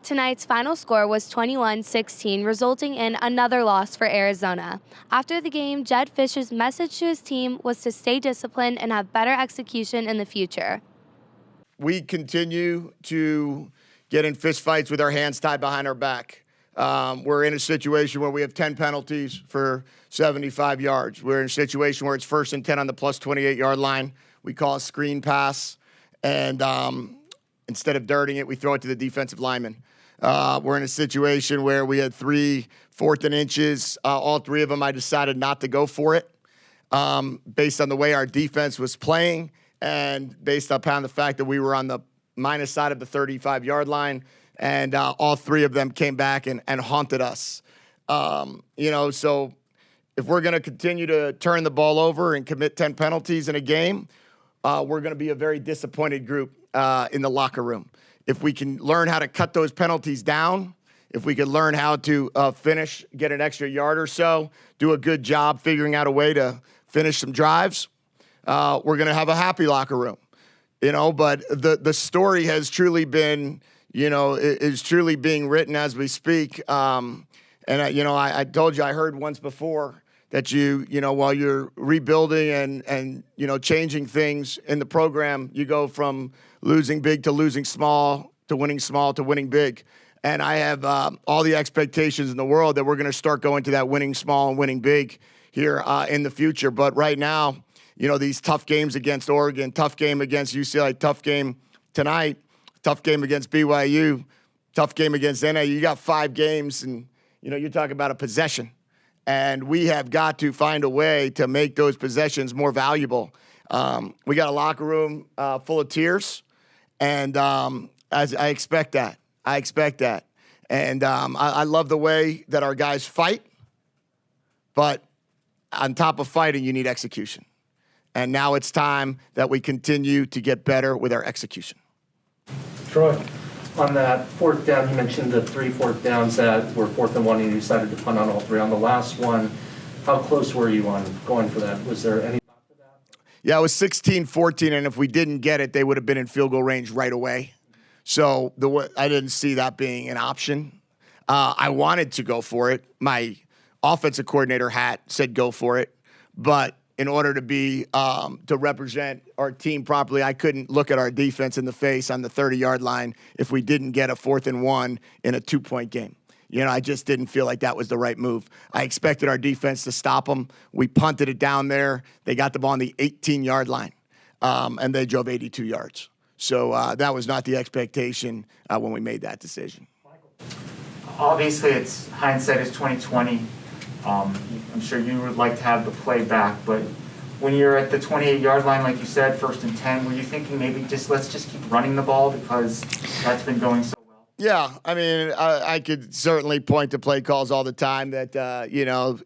Tonight's final score was 21-16, resulting in another loss for Arizona. After the game, Jedd Fisch's message to his team was to stay disciplined and have better execution in the future. We continue to get in fistfights with our hands tied behind our back. We're in a situation where we have 10 penalties for 75 yards. We're in a situation where it's 1st and 10 on the plus 28-yard line. We call a screen pass, and instead of dirting it, we throw it to the defensive lineman. We're in a situation where we had 3 4th and inches. All 3 of them, I decided not to go for it based on the way our defense was playing and based upon the fact that we were on the minus side of the 35-yard line, and all 3 of them came back and haunted us. So if we're going to continue to turn the ball over and commit 10 penalties in a game, we're going to be a very disappointed group in the locker room. If we can learn how to cut those penalties down, if we can learn how to finish, get an extra yard or so, do a good job figuring out a way to finish some drives, we're going to have a happy locker room. But the story has truly been, is truly being written as we speak. I told you, I heard once before that while you're rebuilding and changing things in the program, you go from losing big to losing small to winning big. And I have all the expectations in the world that we're going to start going to that winning small and winning big here in the future. But right now, these tough games against Oregon, tough game against UCLA, tough game tonight, tough game against BYU, tough game against NA. You got 5 games, and, you're talking about a possession. And we have got to find a way to make those possessions more valuable. We got a locker room full of tears, and as I expect that. And I love the way that our guys fight, but on top of fighting, you need execution. And now it's time that we continue to get better with our execution. Troy, on that 4th down, you mentioned the 3 4th downs that were 4th and 1, and you decided to punt on all 3. On the last one, how close were you on going for that? Was there any thought to that? Yeah, it was 16-14, and if we didn't get it, they would have been in field goal range right away. So I didn't see that being an option. I wanted to go for it. My offensive coordinator hat said go for it, but in order to represent our team properly, I couldn't look at our defense in the face on the 30-yard line if we didn't get a 4th and 1 in a 2-point game. I just didn't feel like that was the right move. I expected our defense to stop them. We punted it down there. They got the ball on the 18-yard line, and they drove 82 yards. So that was not the expectation when we made that decision. Obviously, it's hindsight is 20/20. I'm sure you would like to have the play back, but when you're at the 28-yard line, like you said, 1st and 10, were you thinking maybe let's just keep running the ball because that's been going so well? Yeah, I mean, I could certainly point to play calls all the time that,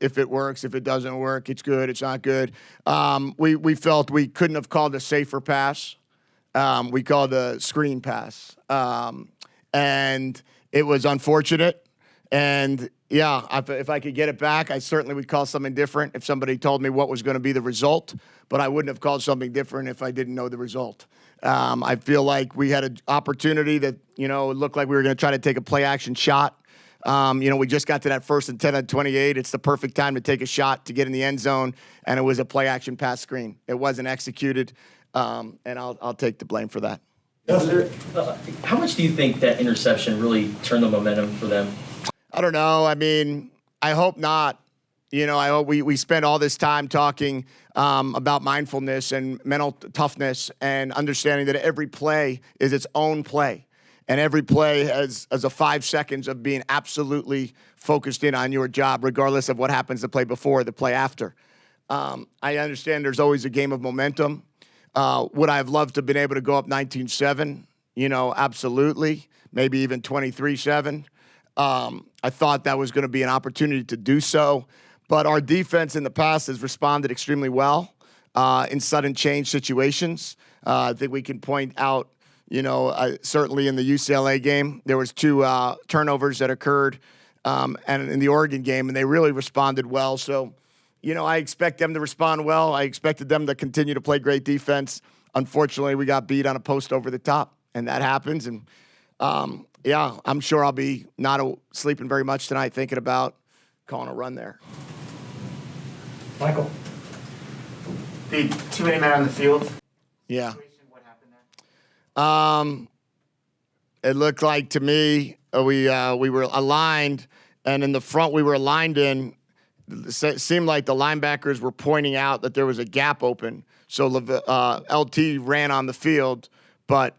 if it works, if it doesn't work, it's good, it's not good. We felt we couldn't have called a safer pass. We called a screen pass. And it was unfortunate. And, yeah, if I could get it back, I certainly would call something different if somebody told me what was going to be the result. But I wouldn't have called something different if I didn't know the result. I feel like we had an opportunity that, it looked like we were going to try to take a play-action shot. We just got to that 1st and 10 on 28. It's the perfect time to take a shot to get in the end zone, and it was a play-action pass screen. It wasn't executed. And I'll take the blame for that. How much do you think that interception really turned the momentum for them? I don't know. I mean, I hope not. I hope we spent all this time talking about mindfulness and mental toughness and understanding that every play is its own play. And every play has a 5 seconds of being absolutely focused in on your job, regardless of what happens the play before or the play after. I understand there's always a game of momentum. Would I have loved to have been able to go up 19-7? Absolutely. Maybe even 23-7. I thought that was going to be an opportunity to do so. But our defense in the past has responded extremely well in sudden change situations. I think we can point out, certainly in the UCLA game, there was 2 turnovers that occurred, and in the Oregon game, and they really responded well. So, I expect them to respond well. I expected them to continue to play great defense. Unfortunately, we got beat on a post over the top, and that happens. And yeah, I'm sure I'll be not sleeping very much tonight thinking about calling a run there. Michael? The too many men on the field. Yeah. What happened there? It looked like to me we were aligned, and in the front we were aligned in. It seemed like the linebackers were pointing out that there was a gap open. So LT ran on the field, but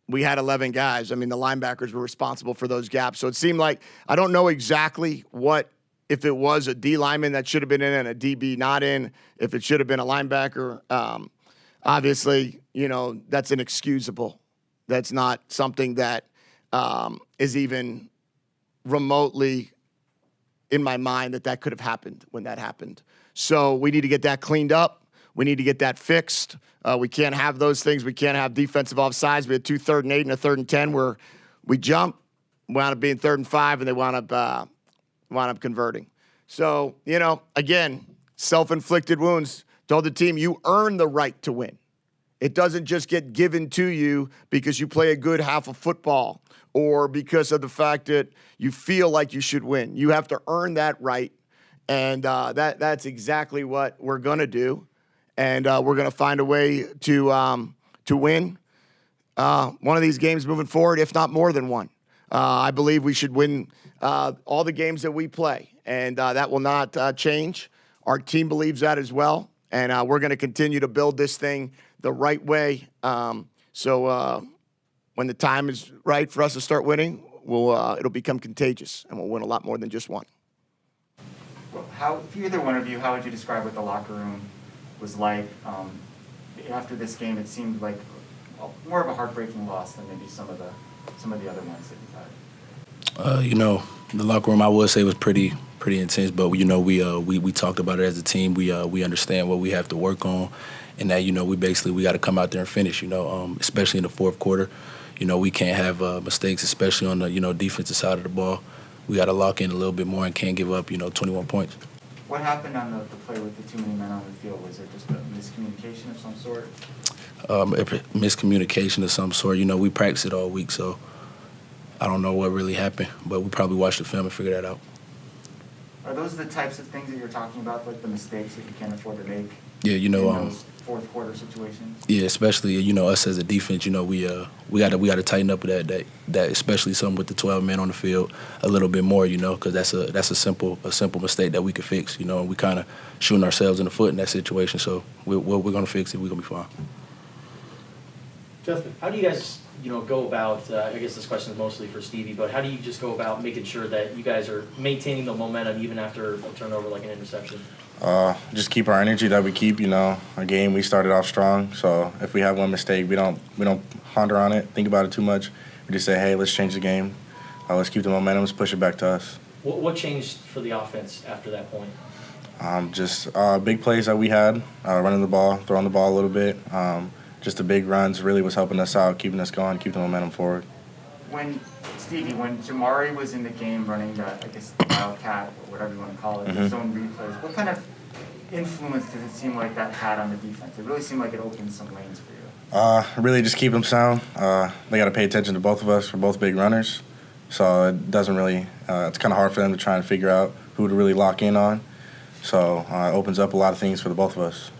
we had 11 guys. I mean, the linebackers were responsible for those gaps. So it seemed like, I don't know exactly if it was a D lineman that should have been in and a DB not in, if it should have been a linebacker. Obviously, that's inexcusable. That's not something that is even remotely in my mind that could have happened when that happened. So we need to get that cleaned up. We need to get that fixed. We can't have those things. We can't have defensive offsides. We had 2 3rd and 8 and a 3rd and 10 where we jump, wound up being 3rd and 5, and they wound up converting. So, again, self-inflicted wounds. Told the team, you earn the right to win. It doesn't just get given to you because you play a good half of football or because of the fact that you feel like you should win. You have to earn that right, and that's exactly what we're going to do, and we're going to find a way to win one of these games moving forward, if not more than one. I believe we should win all the games that we play, and that will not change. Our team believes that as well, and we're going to continue to build this thing the right way. So when the time is right for us to start winning, it'll become contagious, and we'll win a lot more than just one. Well, if either one of you, how would you describe what the locker room was like? After this game, it seemed like more of a heartbreaking loss than maybe some of the other ones that you've had. The locker room, I would say, was pretty intense. But we talked about it as a team. We understand what we have to work on, and that we got to come out there and finish. Especially in the fourth quarter. We can't have mistakes, especially on the defensive side of the ball. We got to lock in a little bit more and can't give up 21 points. What happened on the play with the too many men on the field? Was there just a miscommunication of some sort? Miscommunication of some sort. We practiced it all week, so I don't know what really happened, but we probably watched the film and figured that out. Are those the types of things that you're talking about, like the mistakes that you can't afford to make? Yeah, in those fourth quarter situations. Yeah, especially us as a defense. We got to tighten up with that especially something with the 12 men on the field a little bit more. Because that's a simple mistake that we could fix. And we kind of shooting ourselves in the foot in that situation. So we're gonna fix it. We're gonna be fine. Justin, how do you guys, go about, I guess this question is mostly for Stevie, but how do you just go about making sure that you guys are maintaining the momentum even after a turnover like an interception? Just keep our energy that we keep, a game we started off strong. So if we have one mistake, we don't ponder on it, think about it too much. We just say, hey, let's change the game. Let's keep the momentum, let's push it back to us. What changed for the offense after that point? Just big plays that we had, running the ball, throwing the ball a little bit. Just the big runs really was helping us out, keeping us going, keeping the momentum forward. When Jamari was in the game running the Wildcat, or whatever you want to call it, the zone replays, what kind of influence does it seem like that had on the defense? It really seemed like it opened some lanes for you. Really just keep them sound. They got to pay attention to both of us. We're both big runners. So it doesn't really, it's kind of hard for them to try and figure out who to really lock in on. So it opens up a lot of things for the both of us.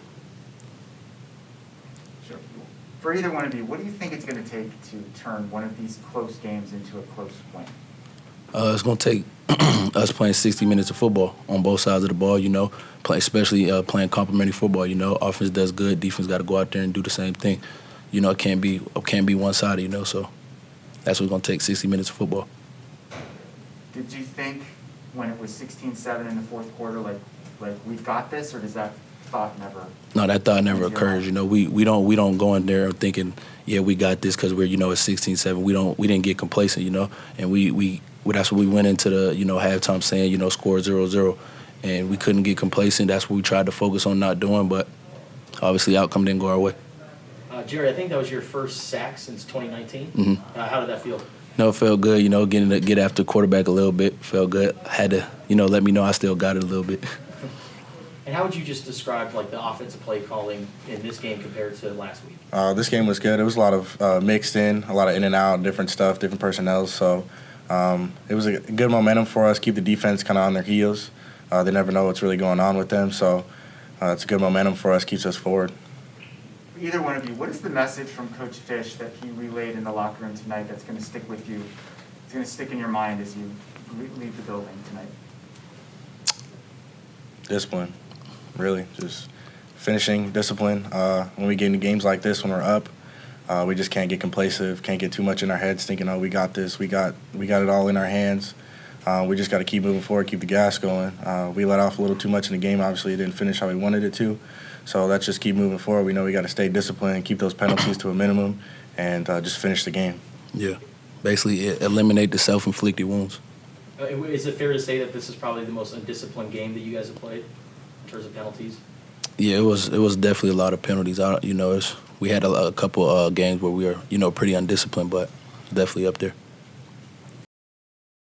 For either one of you, what do you think it's going to take to turn one of these close games into a close win? It's going to take us playing 60 minutes of football on both sides of the ball, especially playing complementary football. Offense does good, defense got to go out there and do the same thing. It can't be one-sided, so that's what's going to take, 60 minutes of football. Did you think when it was 16-7 in the fourth quarter, like we've got this, or does that thought never? No, that thought never occurs. We don't go in there thinking, yeah, we got this because we're it's 16-7. We didn't get complacent, and that's what we went into the halftime saying, score 0-0, and we couldn't get complacent. That's what we tried to focus on not doing, but obviously outcome didn't go our way. Jerry, I think that was your first sack since 2019. Mm-hmm. How did that feel? No, it felt good. Getting to get after the quarterback a little bit felt good. Had to let me know I still got it a little bit. And how would you just describe like the offensive play calling in this game compared to last week? This game was good. It was a lot of mixed in, a lot of in and out, different stuff, different personnel. So it was a good momentum for us, keep the defense kind of on their heels. They never know what's really going on with them. So it's a good momentum for us, keeps us forward. Either one of you, what is the message from Coach Fisch that he relayed in the locker room tonight that's going to stick with you? It's going to stick in your mind as you leave the building tonight? Discipline, really. Just finishing discipline. When we get into games like this, when we're up, we just can't get complacent, can't get too much in our heads thinking, oh, we got this, we got it all in our hands. We just got to keep moving forward, keep the gas going. We let off a little too much in the game. Obviously, it didn't finish how we wanted it to. So let's just keep moving forward. We know we got to stay disciplined, keep those penalties to a minimum, and just finish the game. Yeah, basically eliminate the self-inflicted wounds. Is it fair to say that this is probably the most undisciplined game that you guys have played in terms of penalties? Yeah, it was definitely a lot of penalties. We had a couple games where we were pretty undisciplined, but definitely up there.